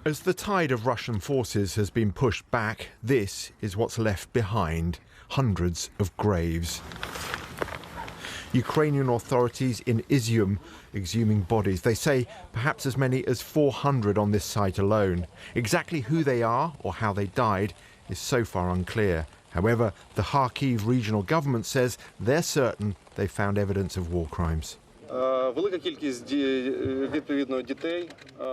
As the tide of Russian forces has been pushed back, this is what's left behind: hundreds of graves. Ukrainian authorities in Izyum exhuming bodies. They say perhaps as many as 400 on this site alone. Exactly who they are or how they died is so far unclear. However, the Kharkiv regional government says they're certain they found evidence of war crimes.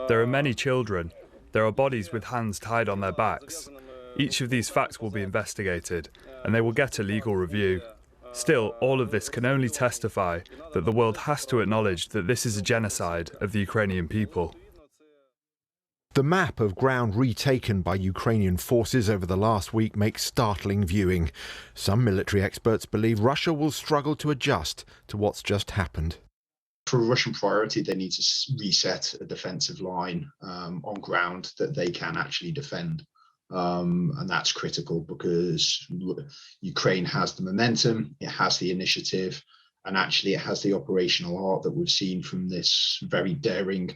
There are many children. There are bodies with hands tied on their backs. Each of these facts will be investigated, and they will get a legal review. Still, all of this can only testify that the world has to acknowledge that this is a genocide of the Ukrainian people. The map of ground retaken by Ukrainian forces over the last week makes startling viewing. Some military experts believe Russia will struggle to adjust to what's just happened. For a Russian priority, they need to reset a defensive line on ground that they can actually defend. And that's critical because Ukraine has the momentum, it has the initiative, and actually it has the operational art that we've seen from this very daring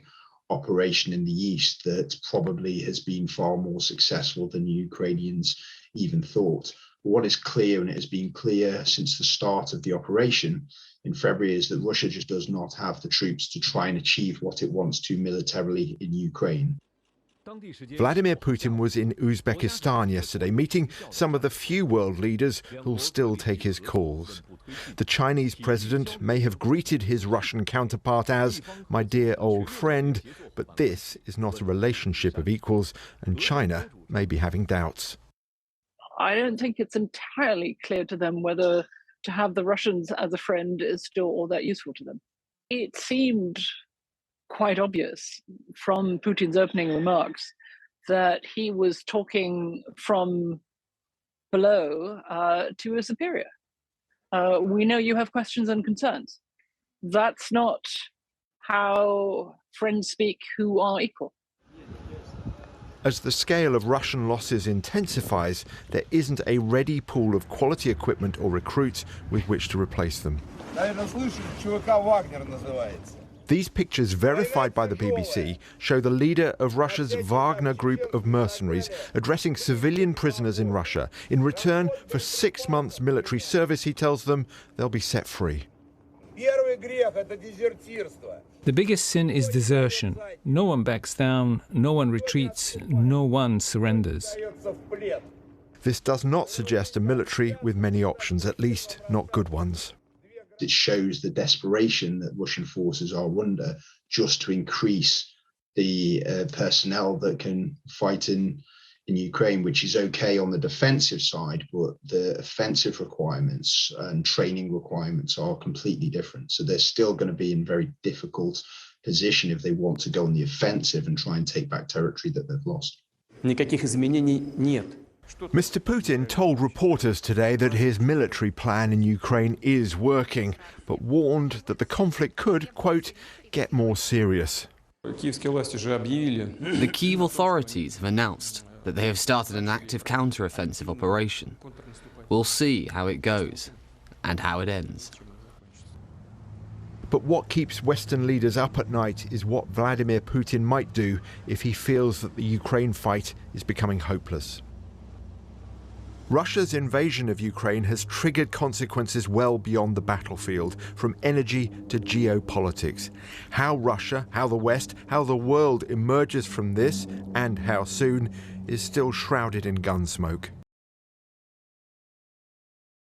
operation in the east that probably has been far more successful than the Ukrainians even thought. But what is clear, and it has been clear since the start of the operation in February, is that Russia just does not have the troops to try and achieve what it wants to militarily in Ukraine. Vladimir Putin was in Uzbekistan yesterday, meeting some of the few world leaders who'll still take his calls. The Chinese president may have greeted his Russian counterpart as "my dear old friend," but this is not a relationship of equals, and China may be having doubts. I don't think it's entirely clear to them whether to have the Russians as a friend is still all that useful to them. It seemed quite obvious from Putin's opening remarks that he was talking from below to a superior. We know you have questions and concerns. That's not how friends speak who are equal. As the scale of Russian losses intensifies, there isn't a ready pool of quality equipment or recruits with which to replace them. These pictures, verified by the BBC, show the leader of Russia's Wagner group of mercenaries addressing civilian prisoners in Russia. In return for 6 months military service, he tells them they'll be set free. The biggest sin is desertion. No one backs down, no one retreats, no one surrenders. This does not suggest a military with many options, at least not good ones. It shows the desperation that Russian forces are under just to increase the personnel that can fight in Ukraine, which is okay on the defensive side, but the offensive requirements and training requirements are completely different. So they're still going to be in a very difficult position if they want to go on the offensive and try and take back territory that they've lost. Никаких изменений нет. Mr. Putin told reporters today that his military plan in Ukraine is working, but warned that the conflict could, quote, get more serious. The Kyiv authorities have announced that they have started an active counter-offensive operation. We'll see how it goes and how it ends. But what keeps Western leaders up at night is what Vladimir Putin might do if he feels that the Ukraine fight is becoming hopeless. Russia's invasion of Ukraine has triggered consequences well beyond the battlefield, from energy to geopolitics. How Russia, how the West, how the world emerges from this, and how soon, is still shrouded in gunsmoke.